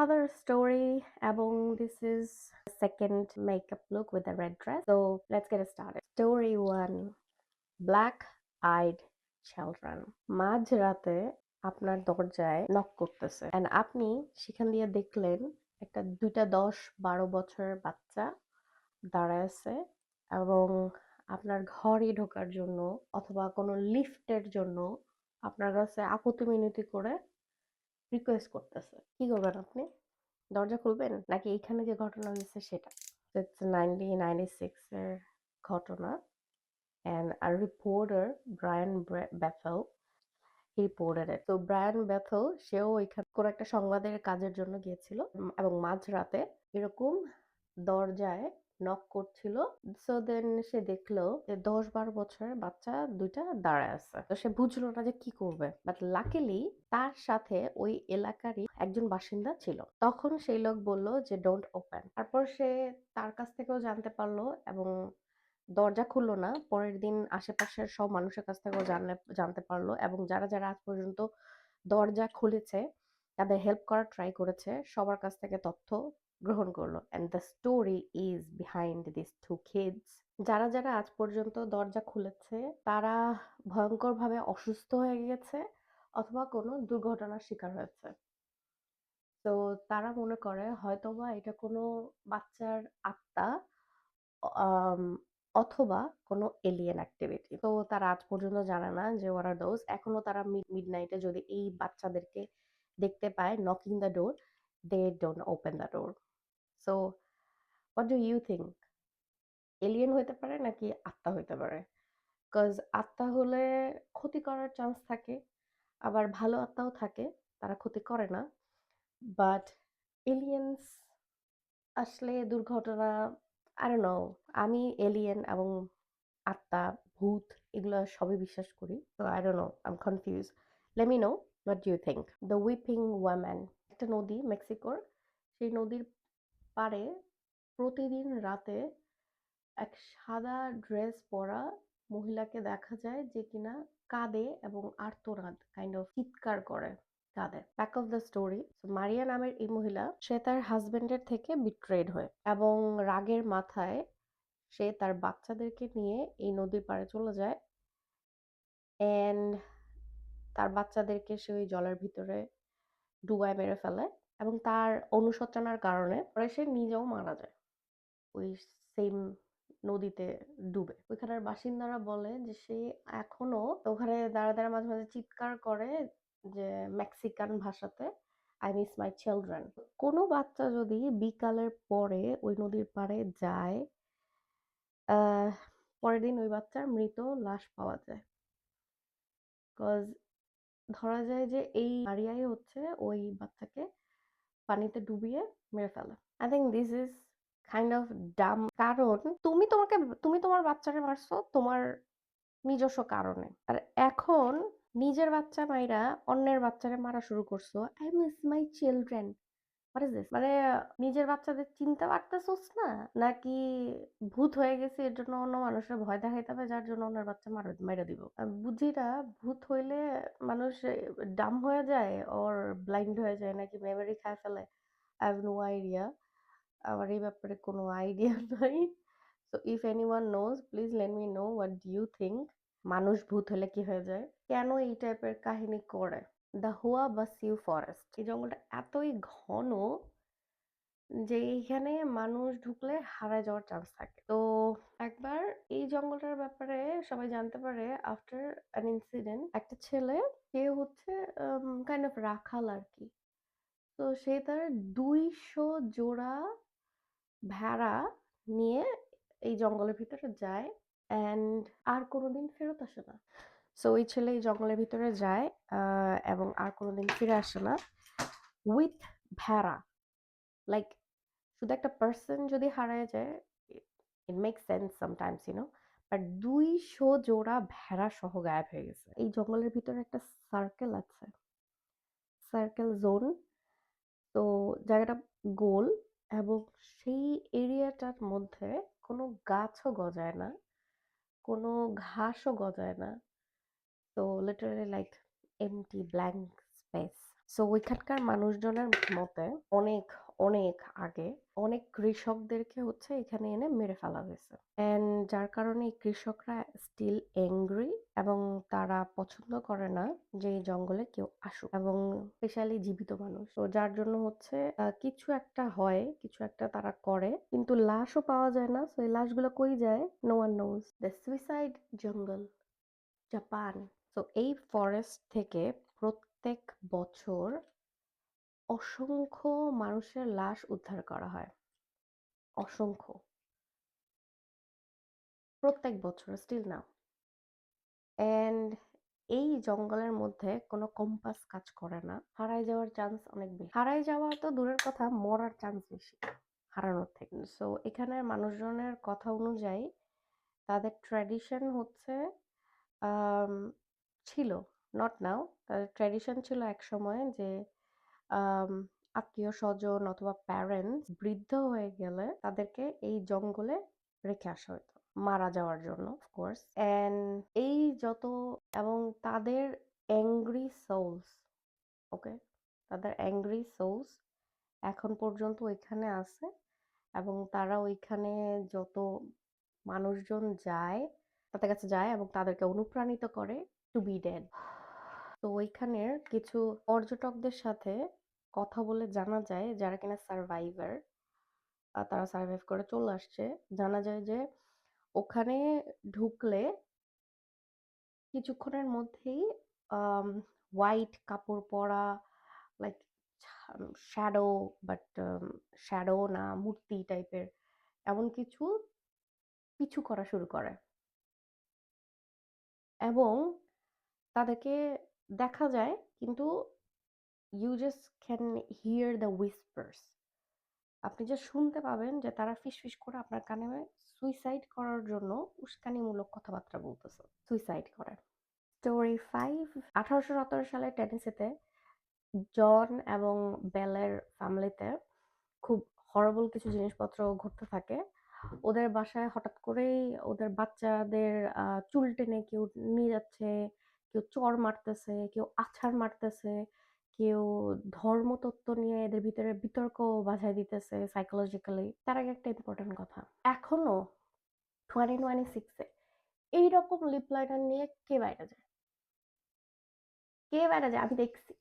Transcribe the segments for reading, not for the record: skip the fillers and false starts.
another story এবং this is second makeup look with a red dress. So let's get started. Story 1, Black Eyed Children. মাঝরাতে আপনার দরজায় knock করতেছে and আপনি সেখান দিয়ে দেখলেন একটা 10-12 বছরের বাচ্চা দাঁড়ায় আছে এবং আপনার ঘরে ঢোকার জন্য অথবা কোনো লিফটের জন্য আপনার কাছে আকুতি মিনতি করে রিকোয়েস্ট করতেছে। কি করবেন আপনি? দরজা খুলবেন? নাকি এইখানে যে ঘটনা হয়েছে সেটা? It's 1996 এর ঘটনা and a reporter Brian Bethel he reported it. তো ব্রায়ান বেথেল সেও এখানে কোনো একটা সংবাদের কাজের জন্য গিয়েছিল এবং মাঝরাতে এরকম দরজায় নক করছিল। সো দেন সে দেখলো যে 10-12 বছরের বাচ্চা দুইটা দাঁড়ায় আছে। তো সে বুঝলো না যে কি করবে, বাট লাকিলি তার সাথে ওই এলাকারই একজন বাসিন্দা ছিল। তখন সেই লোক বলল যে ডোন্ট ওপেন। তারপর সে তার কাছ থেকেও জানতে পারলো এবং দরজা খুললো না। পরের দিন আশেপাশের সব মানুষের কাছ থেকেও জানতে পারলো এবং যারা যারা আজ পর্যন্ত দরজা খুলেছে তাদের হেল্প করার ট্রাই করেছে সবার কাছ থেকে তথ্য গ্রহণ করলো। and the story is behind these two kids. যারা যারা আজ পর্যন্ত দরজা খুলেছে তারা ভয়ঙ্করভাবে অসুস্থ হয়ে গেছে অথবা কোনো দুর্ঘটনার শিকার হয়েছে। তো তারা মনে করে হয়তোবা এটা কোনো বাচ্চার আত্মা আম অথবা কোনো এলিয়েন অ্যাক্টিভিটি। তো তারা আজ পর্যন্ত জানে না যে what are those. এখনো তারা মিডনাইটে যদি এই বাচ্চাদেরকে দেখতে পায় knocking the door, they don't open the door. So what do you think? Alien হইতে পারে নাকি আত্মা হইতে পারে? 'Cause আত্মা হলে ক্ষতি করার চান্স থাকে, আবার ভালো আত্মাও থাকে, তারা ক্ষতি করে না। বাট এলিয়েনস আসলে দুর্ঘটনা I don't know. আমি এলিয়েন এবং আত্মা, ভূত এগুলা সবই বিশ্বাস করি। So I don't know. I'm confused. Let me know what do you think. The Weeping Woman. একটা নদী মেক্সিকোর। সেই নদীর পাড়ে প্রতিদিন রাতে এক সাদা ড্রেস পরা মহিলাকে দেখা যায় যে কিনা কাঁদে এবং আর্তনাদ কাইন্ড অফ চিৎকার করে কাঁদে। ব্যাক অফ দ্য স্টোরি, মারিয়া নামের এই মহিলা সে তার হাজবেন্ডের থেকে বিট্রেড হয় এবং রাগের মাথায় সে তার বাচ্চাদেরকে নিয়ে এই নদীর পাড়ে চলে যায় এন্ড তার বাচ্চাদেরকে সে ওই জলের ভিতরে ডুবায় মেরে ফেলে এবং তার অনুশোচনার কারণে পরে সে নিজেও মারা যায় ওই সেম নদীতে ডুবে। ওইখানের বাসিন্দারা বলে যে সে এখনো ওখানে দাঁড়া দাঁড়া মাঝে মাঝে চিৎকার করে যে মেক্সিকান ভাষাতে আই মিস মাই চিলড্রেন। কোনো বাচ্চা যদি বিকালের পরে ওই নদীর পাড়ে যায় আহ পরের দিন ওই বাচ্চার মৃত লাশ পাওয়া যায়। কজ ধরা যায় যে এই মারিয়াই হচ্ছে ওই বাচ্চাকে পানিতে ডুবিয়ে মেরে ফেলে। I think this is kind of Dam. কারণ তুমি তোমার বাচ্চাকে মারছো তোমার নিজস্ব কারণে, আর এখন নিজের বাচ্চা মাইরা অন্যের বাচ্চারে মারা শুরু করছো। I miss my children. What is this? মানে নিজের বাচ্চাদের চিনতে পারতেছোস না, নাকি ভূত হয়ে গেছে এর জন্য অন্য মানুষের ভয় দেখাইতে হবে যার জন্য অন্যের বাচ্চা মাইরা দিব? বুঝি না ভূত হইলে মানুষ ডাম হয়ে যায় ওর ব্লাইন্ড হয়ে যায় নাকি মেমরি খায় ফেলে। I have no idea. আমার এই ব্যাপারে কোনো আইডিয়া নাই। So if anyone knows, please let me know what do you think. মানুষ ভূত হলে কি হয়ে যায়? কেন এই টাইপের কাহিনী করে? দ্য হুয়া বা সিউ ফরেস্ট, এই জঙ্গলটা এতই ঘন যে এইখানে মানুষ ঢুকলে হারায় যাওয়ার চান্স থাকে। তো একবার এই জঙ্গলটার ব্যাপারে সবাই জানতে পারে আফটার অ্যান ইনসিডেন্ট। একটা ছেলে, সে হচ্ছে কাইন্ড অফ রাখাল আর কি। তো সে তার 200 জোড়া ভেড়া নিয়ে এই জঙ্গলের ভিতরে যায় অ্যান্ড আর কোনোদিন ফেরত আসে না। সো ওই ছেলে এই জঙ্গলের ভিতরে যায় এবং আর কোনোদিন ফিরে আসে না উইথ ভেড়া। লাইক শুধু একটা পার্সন যদি হারায় যায় it make sense sometimes but 200 জোড়া ভেড়া সহ গায়েব হয়ে গেছে। এই জঙ্গলের ভিতরে একটা সার্কেল আছে, সার্কেল জোন। তো জায়গাটা গোল এবং সেই এরিয়াটার মধ্যে কোনো গাছও গজায় না, কোনো ঘাসও গজায় না। তো literally like empty blank space. So ওইখানকার মানুষজনের মতে অনেক অনেক আগে অনেক কৃষকদেরকে হচ্ছে এখানে এনে মেরে ফেলা হয়েছে। অ্যান্ড যার কারণে এই কৃষকরা স্টিল অ্যাংরি এবং তারা পছন্দ করে না যে এই জঙ্গলে কেউ আসুক, এবং স্পেশালি জীবিত মানুষ। তো যার জন্য হচ্ছে কিছু একটা হয়, কিছু একটা তারা করে, কিন্তু লাশও পাওয়া যায় না। সো এই লাশগুলো কই যায়? No one knows. The suicide jungle, Japan. তো এই ফরেস্ট থেকে প্রত্যেক বছর অসংখ্য মানুষের লাশ উদ্ধার করা হয়। অসংখ্য। প্রত্যেক বছর স্টিল নাও। অ্যান্ড এই জঙ্গলের মধ্যে কোনো কম্পাস কাজ করে না। হারায় যাওয়ার চান্স অনেক বেশি। হারায় যাওয়া তো দূরের কথা, মরার চান্স বেশি হারানোর থেকে। সো এখানের মানুষজনের কথা অনুযায়ী তাদের ট্র্যাডিশন হচ্ছে আম ছিল, নট নাও। তাদের ট্র্যাডিশন ছিল একসময় যে আম আত্মীয়স্বজন অথবা প্যারেন্টস বৃদ্ধ হয়ে গেলে তাদেরকে এই জঙ্গলে রেখে আসা হতো মারা যাওয়ার জন্য, অফ কোর্স। অ্যান্ড এই যত এবং তাদের অ্যাংরি সোলস, ওকে, তাদের অ্যাংরি সোলস এখন পর্যন্ত ওইখানে আছে, এবং তারা ওইখানে যত মানুষজন যায়, তাদের কাছে যায় এবং তাদেরকে অনুপ্রাণিত করে টু বি ডেড। তো ওইখানের কিছু পর্যটকদের সাথে কথা বলে জানা যায়, যারা কিনা সার্ভাইভার, তারা সার্ভাইভ করে চলে আসছে, জানা যায় যে ওখানে ঢুকলে কিছুক্ষণের মধ্যেই হোয়াইট কাপড় পরা, লাইক শ্যাডো, বাট শ্যাডো না, মূর্তি টাইপের এমন কিছু পিছু করা শুরু করে, এবং তাদেরকে দেখা যায়, কিন্তু you just can hear the whispers. আপনি যে শুনতে পাবেন যে তারা ফিসফিস করে আপনার কানে সুইসাইড করার জন্য উস্কানিমূলক কথাবার্তা বলতেছে, সুইসাইড করে। স্টোরি 5। 1817 সালে টেনেসিতে জন এবং বেলের ফ্যামিলিতে খুব হরিবল কিছু জিনিসপত্র ঘটতে থাকে। ওদের বাসায় হঠাৎ করেই ওদের বাচ্চাদের চুল টেনে কেউ নিয়ে যাচ্ছে, কেউ চড় মারতেছে, কেউ আছাড় মারতেছে, কেউ ধর্মতত্ত্ব নিয়ে এদের ভিতরে বিতর্ক বাঁধায় দিতেছে সাইকোলজিক্যালি। তার আগে একটা ইম্পর্টেন্ট কথা, এখনো 2026-এ এইরকম লিপ লাইনার নিয়ে কে বাইরে যায়? কে বাইরে যায়? আমি দেখছি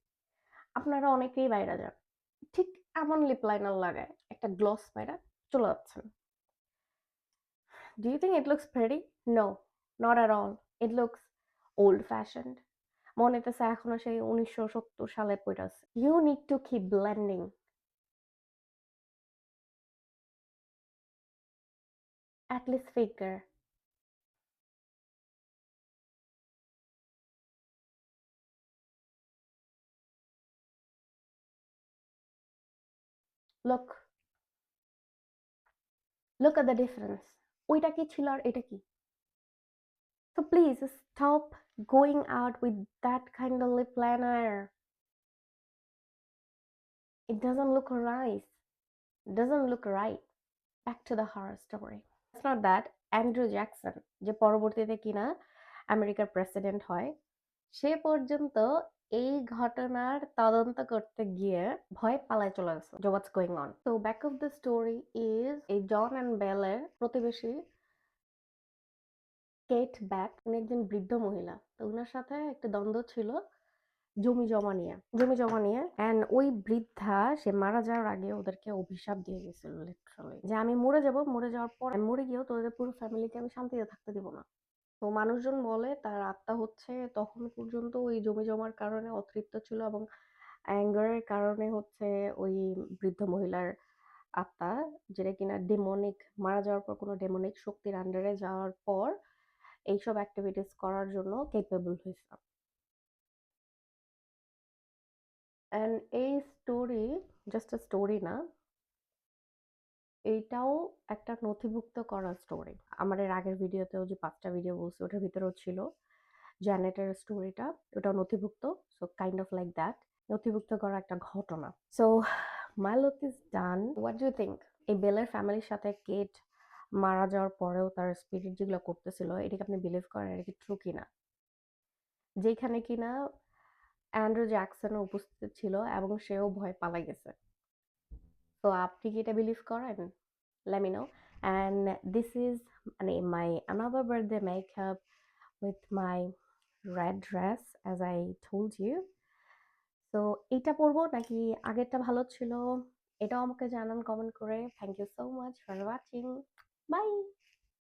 আপনারা অনেকেই বাইরে যান, ঠিক এমন লিপ লাইনার লাগায় একটা গ্লস মাইরা চলে যাচ্ছেন। Do you think it looks pretty? No, not at all. It looks old fashioned. মনে হইতেছে এখনো সেই 1970 সালে পইড়া আছে। You need to keep blending. At least figure. Look, look at the difference. ওইটা কি ছিল আর এটা কি? So please stop going out with that kind of lip liner. It doesn't look nice. It doesn't look right. Back to the horror story. It's not that. Andrew Jackson, যে পরবর্তীতে কিনা আমেরিকার president হয়, সে পর্যন্ত এই ঘটনার তদন্ত করতে গিয়ে ভয়ে পালায় চলে গেছে। What's going on? তো back of the story is এই জন অ্যান্ড বেলের প্রতিবেশী কেট ব্যাক, উনি একজন বৃদ্ধ মহিলা। তো উনার সাথে একটা দ্বন্দ্ব ছিল জমি জমা নিয়ে অ্যান্ড ওই বৃদ্ধা সে মারা যাওয়ার আগে ওদেরকে অভিশাপ দিয়ে গেছিল লিটারালি, যে আমি মরে যাব, মরে যাওয়ার পর আমি মরে গিয়েও তোদের পুরো ফ্যামিলিকে আমি শান্তিতে থাকতে দিব না। তো মানুষজন বলে তার আত্মা হচ্ছে তখন পর্যন্ত ওই জমি জমার কারণে অতৃপ্ত ছিল, এবং অ্যাঙ্গারের কারণে হচ্ছে ওই বৃদ্ধ মহিলার আত্মা, যেটা কিনা ডেমনিক, মারা যাওয়ার পর কোনো ডেমনিক শক্তির আন্ডারে যাওয়ার পর এইসব অ্যাক্টিভিটিস করার জন্য কেপেবল হয়েছে। অ্যান্ড এই স্টোরি জাস্ট আ স্টোরি না, এইটাও একটা নথিভুক্ত করা স্টোরি। আমার এর আগের ভিডিওতেও যে 5টা ভিডিও বলছি ওটার ভিতরেও ছিল জ্যানেটের স্টোরিটা, ওটাও নথিভুক্ত। So kind of like that, নথিভুক্ত করা একটা ঘটনা। So my look is done. What do you think? এই বেলের ফ্যামিলির সাথে কেট মারা যাওয়ার পরেও তার স্পিরিট যেগুলো করতেছিল, এটাকে আপনি বিলিভ করেন? এটা কি ট্রু কিনা? যেখানে কিনা অ্যান্ড্রু জ্যাকসনও উপস্থিত ছিল এবং সেও ভয় পালাই গেছে। তো আপনি কি এটা বিলিভ করেন? Let me know. And this is মানে my another birthday makeup with my red dress as I told you. তো এইটা পরবো নাকি আগেরটা ভালো ছিল? এটাও আমাকে জানান কমেন্ট করে। Thank you so much for watching. Bye.